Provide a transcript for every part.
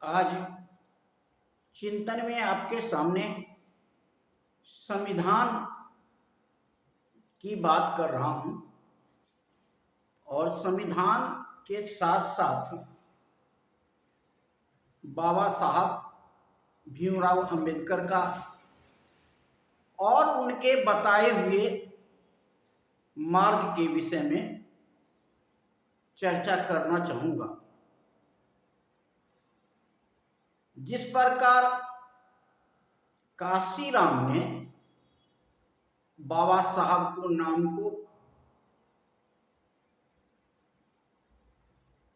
आज चिंतन में आपके सामने संविधान की बात कर रहा हूं और संविधान के साथ साथ बाबा साहब भीमराव अंबेडकर का और उनके बताए हुए मार्ग के विषय में चर्चा करना चाहूँगा। जिस प्रकार काशीराम ने बाबा साहब को नाम को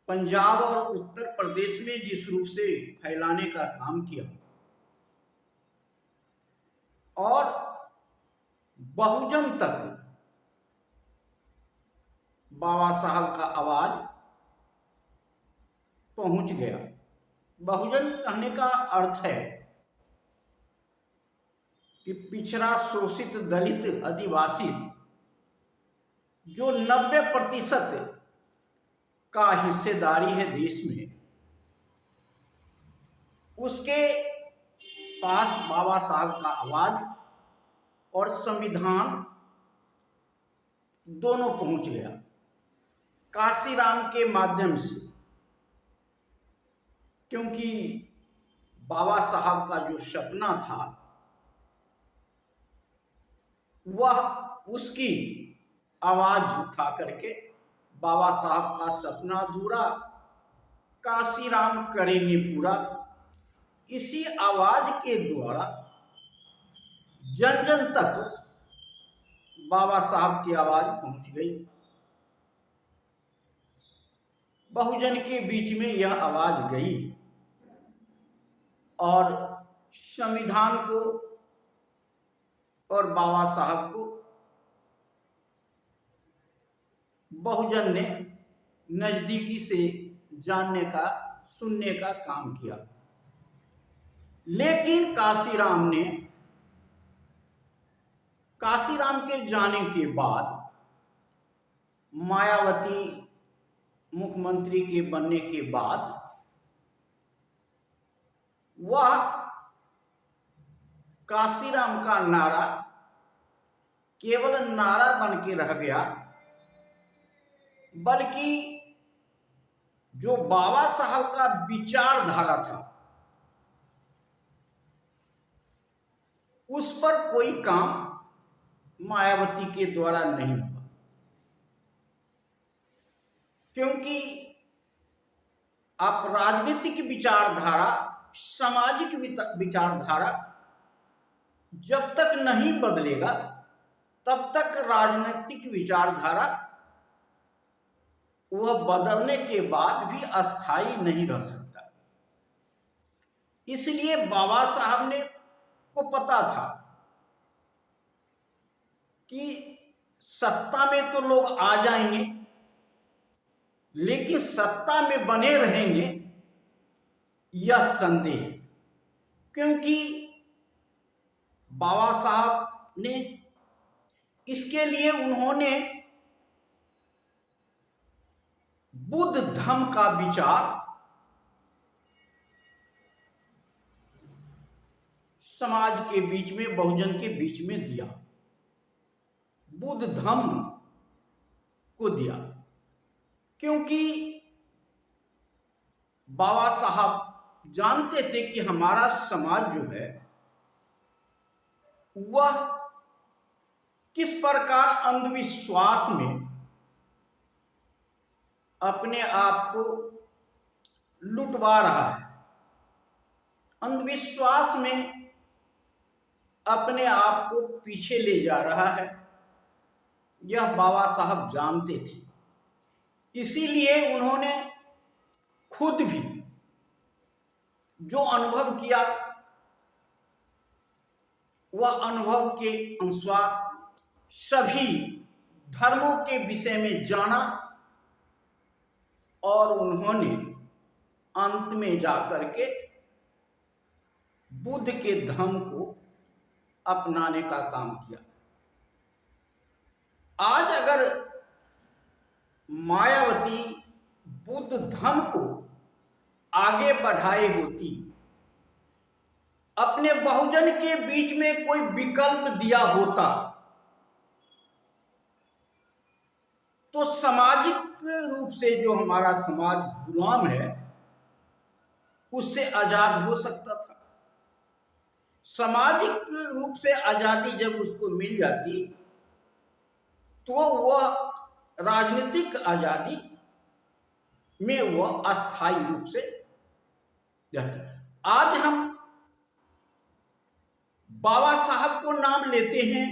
पंजाब और उत्तर प्रदेश में जिस रूप से फैलाने का काम किया और बहुजन तक बाबा साहब का आवाज पहुंच गया। बहुजन कहने का अर्थ है कि पिछड़ा, शोषित, दलित, आदिवासी जो 90% का हिस्सेदारी है देश में, उसके पास बाबा साहब का आवाज और संविधान दोनों पहुंच गया काशीराम के माध्यम से। क्योंकि बाबा साहब का जो सपना था वह उसकी आवाज उठा करके बाबा साहब का सपना अधूरा काशीराम करेंगे पूरा। इसी आवाज के द्वारा जन जन तक बाबा साहब की आवाज पहुंच गई। बहुजन के बीच में यह आवाज गई और संविधान को और बाबा साहब को बहुजन ने नजदीकी से जानने का, सुनने का काम किया। लेकिन काशीराम के जाने के बाद, मायावती मुख्यमंत्री के बनने के बाद, वह काशीराम का नारा केवल नारा बन के रह गया, बल्कि जो बाबा साहब का विचारधारा था उस पर कोई काम मायावती के द्वारा नहीं हुआ। क्योंकि आप राजनीतिक विचारधारा, सामाजिक विचारधारा जब तक नहीं बदलेगा तब तक राजनीतिक विचारधारा वह बदलने के बाद भी अस्थायी नहीं रह सकता। इसलिए बाबा साहब ने को पता था कि सत्ता में तो लोग आ जाएंगे, लेकिन सत्ता में बने रहेंगे यह संदेह। क्योंकि बाबा साहब ने इसके लिए उन्होंने बुद्ध धम्म का विचार समाज के बीच में, बहुजन के बीच में दिया, बुद्ध धम्म को दिया। क्योंकि बाबा साहब जानते थे कि हमारा समाज जो है वह किस प्रकार अंधविश्वास में अपने आप को लुटवा रहा है, अंधविश्वास में अपने आप को पीछे ले जा रहा है। यह बाबा साहब जानते थे। इसीलिए उन्होंने खुद भी जो अनुभव किया वह अनुभव के अनुसार सभी धर्मों के विषय में जाना और उन्होंने अंत में जाकर के बुद्ध के धम्म को अपनाने का काम किया। आज अगर मायावती बुद्ध धम्म को आगे बढ़ाए होती, अपने बहुजन के बीच में कोई विकल्प दिया होता, तो सामाजिक रूप से जो हमारा समाज गुलाम है उससे आजाद हो सकता था। सामाजिक रूप से आजादी जब उसको मिल जाती तो वह राजनीतिक आजादी में वह अस्थायी रूप से रहता। आज हम बाबा साहब को नाम लेते हैं,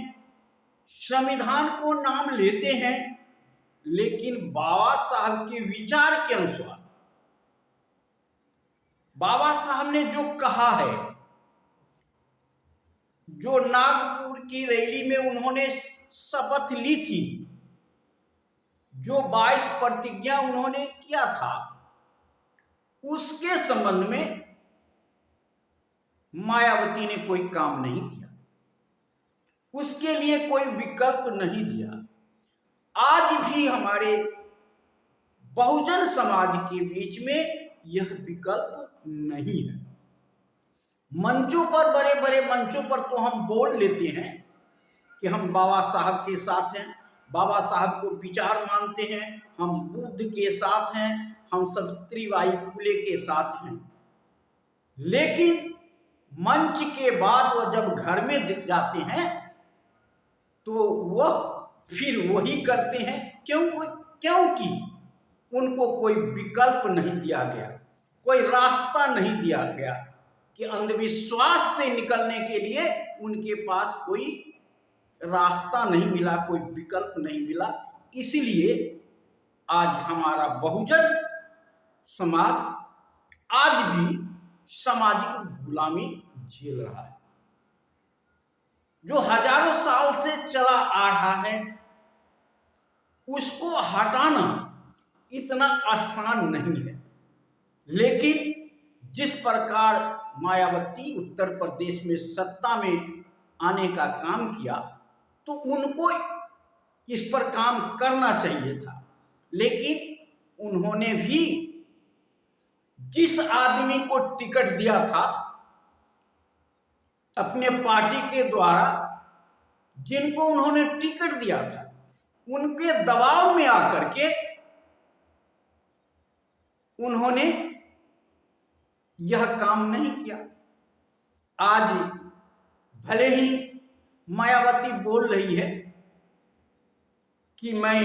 संविधान को नाम लेते हैं, लेकिन बाबा साहब के विचार के अनुसार बाबा साहब ने जो कहा है, जो नागपुर की रैली में उन्होंने शपथ ली थी, जो 22 प्रतिज्ञा उन्होंने किया था, उसके संबंध में मायावती ने कोई काम नहीं किया, उसके लिए कोई विकल्प नहीं दिया। आज भी हमारे बहुजन समाज के बीच में यह विकल्प नहीं है। मंचों पर, बड़े बड़े मंचों पर तो हम बोल लेते हैं कि हम बाबा साहब के साथ हैं, बाबा साहब को विचार मानते हैं, हम बुद्ध के साथ हैं, हम सावित्रीबाई फुले के साथ हैं, लेकिन मंच के बाद वह जब घर में जाते हैं तो वह फिर वही करते हैं। क्योंकि उनको कोई विकल्प नहीं दिया गया, कोई रास्ता नहीं दिया गया कि अंधविश्वास से निकलने के लिए उनके पास कोई रास्ता नहीं मिला, कोई विकल्प नहीं मिला। इसलिए आज हमारा बहुजन समाज आज भी सामाजिक गुलामी झेल रहा है। जो हजारों साल से चला आ रहा है उसको हटाना इतना आसान नहीं है, लेकिन जिस प्रकार मायावती उत्तर प्रदेश में सत्ता में आने का काम किया तो उनको इस पर काम करना चाहिए था, लेकिन उन्होंने भी जिस आदमी को टिकट दिया था अपने पार्टी के द्वारा, जिनको उन्होंने टिकट दिया था, उनके दबाव में आकर के उन्होंने यह काम नहीं किया। आज भले ही मायावती बोल रही है कि मैं,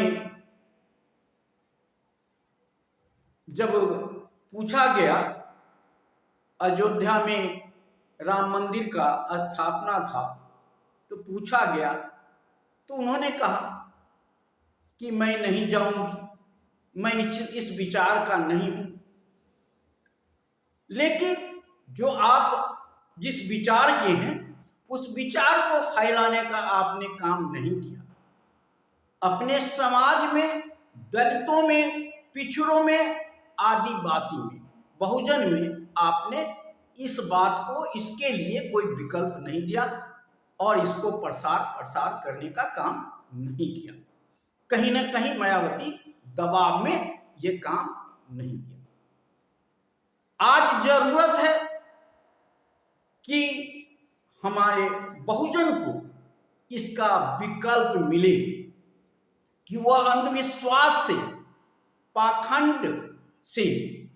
जब पूछा गया अयोध्या में राम मंदिर का स्थापना था तो पूछा गया तो उन्होंने कहा कि मैं नहीं जाऊंगी, मैं इस विचार का नहीं हूं। लेकिन जो आप जिस विचार के हैं उस विचार को फैलाने का आपने काम नहीं किया। अपने समाज में, दलितों में, पिछड़ों में, आदिवासी में, बहुजन में आपने इस बात को, इसके लिए कोई विकल्प नहीं दिया और इसको प्रसार करने का काम नहीं किया। कहीं ना कहीं मायावती दबाव में ये काम नहीं किया। आज जरूरत है कि हमारे बहुजन को इसका विकल्प मिले कि वह अंधविश्वास से, पाखंड से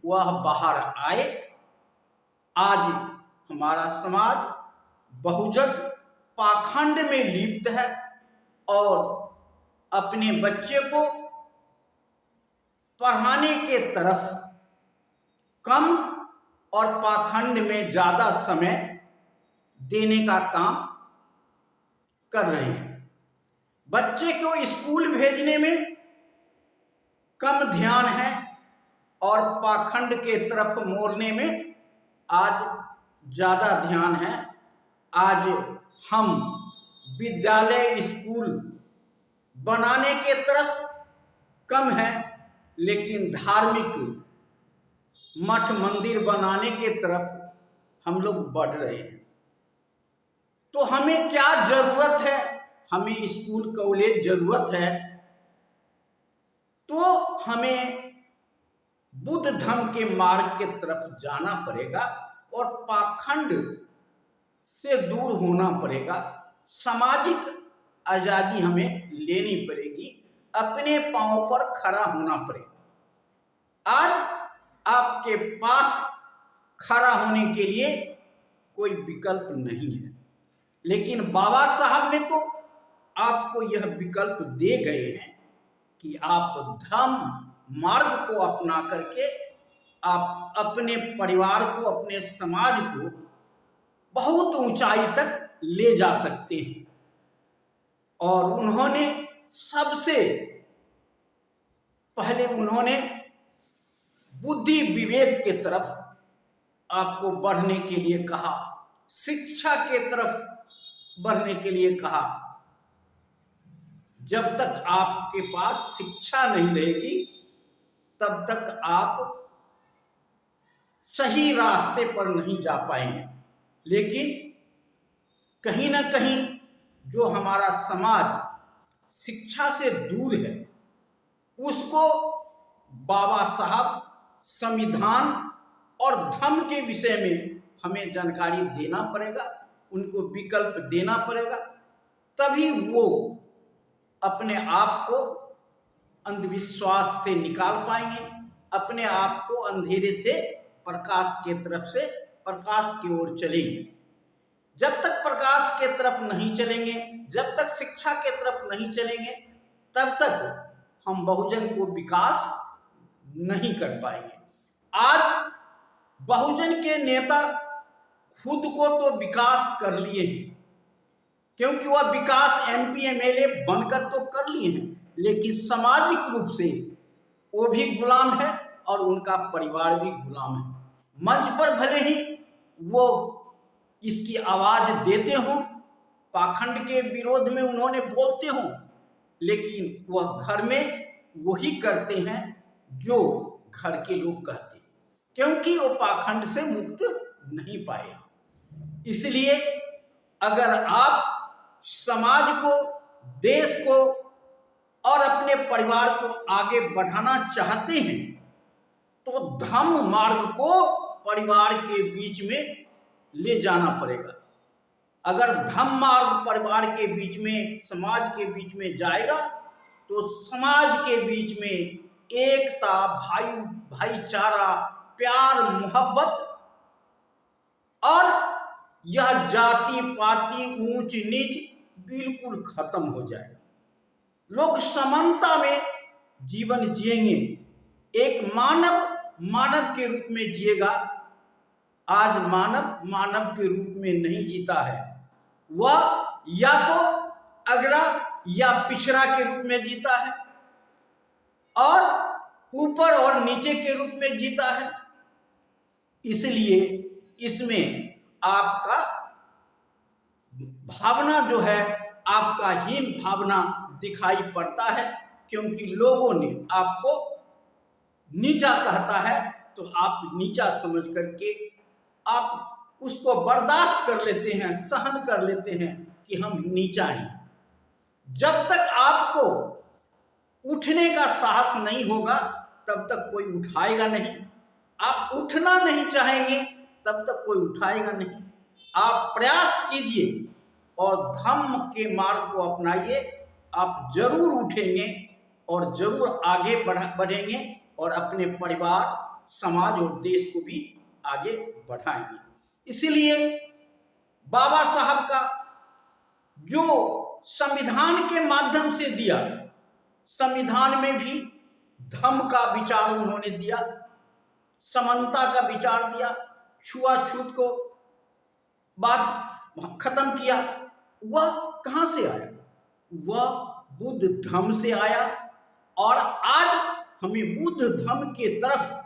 वह बाहर आए। आज हमारा समाज बहुजन पाखंड में लिप्त है और अपने बच्चे को पढ़ाने के तरफ कम और पाखंड में ज्यादा समय देने का काम कर रहे हैं। बच्चे को स्कूल भेजने में कम ध्यान है और पाखंड के तरफ मोड़ने में आज ज्यादा ध्यान है। आज हम विद्यालय, स्कूल बनाने के तरफ कम है, लेकिन धार्मिक मठ मंदिर बनाने के तरफ हम लोग बढ़ रहे हैं। तो हमें क्या जरूरत है? हमें स्कूल कॉलेज जरूरत है, तो हमें बुद्ध धर्म के मार्ग के तरफ जाना पड़ेगा और पाखंड से दूर होना पड़ेगा। सामाजिक आज़ादी हमें लेनी पड़ेगी, अपने पांव पर खड़ा होना पड़ेगा। आज आपके पास खड़ा होने के लिए कोई विकल्प नहीं है, लेकिन बाबा साहब ने तो आपको यह विकल्प दे गए हैं कि आप धर्म मार्ग को अपना करके आप अपने परिवार को, अपने समाज को बहुत ऊंचाई तक ले जा सकते हैं। और उन्होंने सबसे पहले बुद्धि विवेक के तरफ आपको बढ़ने के लिए कहा, शिक्षा के तरफ बढ़ने के लिए कहा। जब तक आपके पास शिक्षा नहीं रहेगी तब तक आप सही रास्ते पर नहीं जा पाएंगे। लेकिन कहीं ना कहीं जो हमारा समाज शिक्षा से दूर है, उसको बाबा साहब संविधान और धर्म के विषय में हमें जानकारी देना पड़ेगा, उनको विकल्प देना पड़ेगा, तभी वो अपने आप को अंधविश्वास से निकाल पाएंगे, अपने आप को अंधेरे से प्रकाश के तरफ से प्रकाश की ओर चलेंगे। जब तक प्रकाश के तरफ नहीं चलेंगे, जब तक शिक्षा के तरफ नहीं चलेंगे, तब तक हम बहुजन को विकास नहीं कर पाएंगे। आज बहुजन के नेता खुद को तो विकास कर लिए हैं, क्योंकि वह विकास एमपी एमएलए बनकर तो कर लिए हैं, लेकिन सामाजिक रूप से वो भी गुलाम है और उनका परिवार भी गुलाम है। मंच पर भले ही वो इसकी आवाज देते हों, पाखंड के विरोध में उन्होंने बोलते हों, लेकिन वह घर में वही करते हैं जो घर के लोग कहते हैं, क्योंकि वो पाखंड से मुक्त नहीं पाए। इसलिए अगर आप समाज को, देश को और अपने परिवार को आगे बढ़ाना चाहते हैं तो धम्म मार्ग को परिवार के बीच में ले जाना पड़ेगा। अगर धम्म मार्ग परिवार के बीच में, समाज के बीच में जाएगा तो समाज के बीच में एकता, भाईचारा, प्यार, मोहब्बत और यह जाति पाति, ऊंच नीच बिल्कुल खत्म हो जाएगा। लोग समानता में जीवन जिएंगे, एक मानव के रूप में जिएगा। आज मानव के रूप में नहीं जीता है, वह या तो अगड़ा या पिछड़ा के रूप में जीता है और ऊपर और नीचे के रूप में जीता है। इसलिए इसमें आपका भावना जो है, आपका हीन भावना दिखाई पड़ता है, क्योंकि लोगों ने आपको नीचा कहता है तो आप नीचा समझ करके आप उसको बर्दाश्त कर लेते हैं, सहन कर लेते हैं कि हम नीचा हैं। जब तक आपको उठने का साहस नहीं होगा तब तक कोई उठाएगा नहीं। आप उठना नहीं चाहेंगे तब तक कोई उठाएगा नहीं। आप प्रयास कीजिए और धम्म के मार्ग को अपनाइए, आप जरूर उठेंगे और जरूर आगे बढ़ेंगे और अपने परिवार, समाज और देश को भी आगे बढ़ाएंगे। इसीलिए बाबा साहब का जो संविधान के माध्यम से दिया, संविधान में भी धम्म का विचार उन्होंने दिया, समानता का विचार दिया, छुआछूत को बात खत्म किया। वह कहाँ से आया? वह बुद्ध धम्म से आया और आज हमें बुद्ध धम्म के तरफ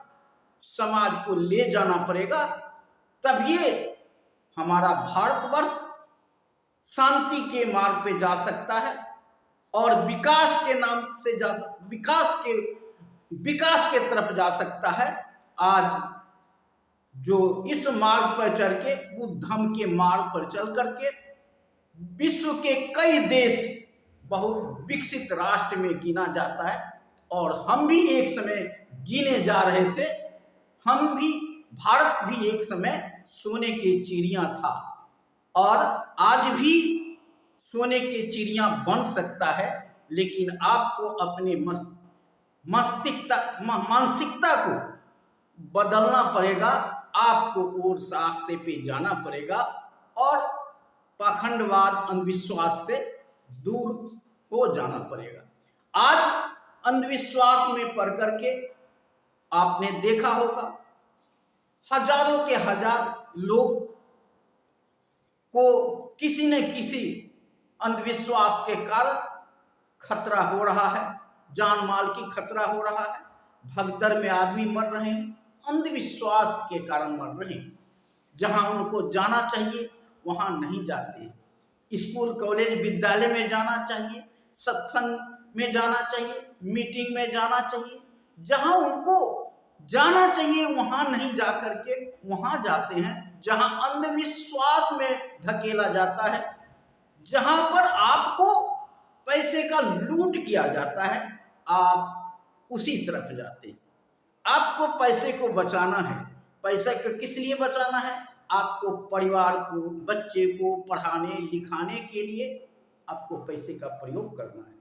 समाज को ले जाना पड़ेगा, तब ये हमारा भारतवर्ष शांति के मार्ग पे जा सकता है और विकास के नाम से विकास के तरफ जा सकता है। आज जो इस मार्ग पर चल के, बुद्ध धम्म के मार्ग पर चल करके विश्व के कई देश बहुत विकसित राष्ट्र में गिना जाता है, और हम भी एक समय गिने जा रहे थे। हम भी, भारत भी एक समय सोने की चिड़िया था और आज भी सोने की चिड़िया बन सकता है, लेकिन आपको अपने मानसिकता को बदलना पड़ेगा। आपको और रास्ते पे जाना पड़ेगा और पाखंडवाद, अंधविश्वास से दूर हो जाना पड़ेगा। आज अंधविश्वास में पड़ करके आपने देखा होगा हजारों के हजार लोग को किसी न किसी अंधविश्वास के कारण खतरा हो रहा है, जान माल की खतरा हो रहा है, भगदड़ में आदमी मर रहे हैं, अंधविश्वास के कारण मर रहे हैं। जहां उनको जाना चाहिए वहां नहीं जाते। स्कूल, कॉलेज, विद्यालय में जाना चाहिए, सत्संग में जाना चाहिए, मीटिंग में जाना चाहिए, जहां उनको जाना चाहिए वहां नहीं जा करके वहां जाते हैं जहां अंधविश्वास में धकेला जाता है, जहां पर आपको पैसे का लूट किया जाता है, आप उसी तरफ जाते हैं। आपको पैसे को बचाना है। पैसे को किस लिए बचाना है? आपको परिवार को, बच्चे को पढ़ाने लिखाने के लिए आपको पैसे का प्रयोग करना है।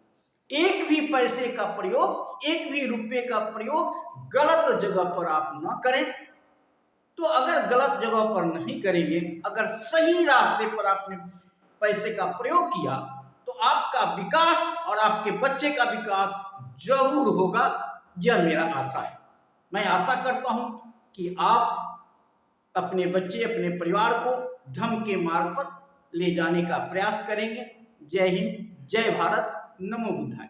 एक भी पैसे का प्रयोग, एक भी रुपए का प्रयोग गलत जगह पर आप ना करें। तो अगर गलत जगह पर नहीं करेंगे, अगर सही रास्ते पर आपने पैसे का प्रयोग किया तो आपका विकास और आपके बच्चे का विकास जरूर होगा। यह मेरा आशा है। मैं आशा करता हूं कि आप अपने बच्चे, अपने परिवार को धर्म के मार्ग पर ले जाने का प्रयास करेंगे। जय हिंद, जय भारत, नमो बुद्धाय।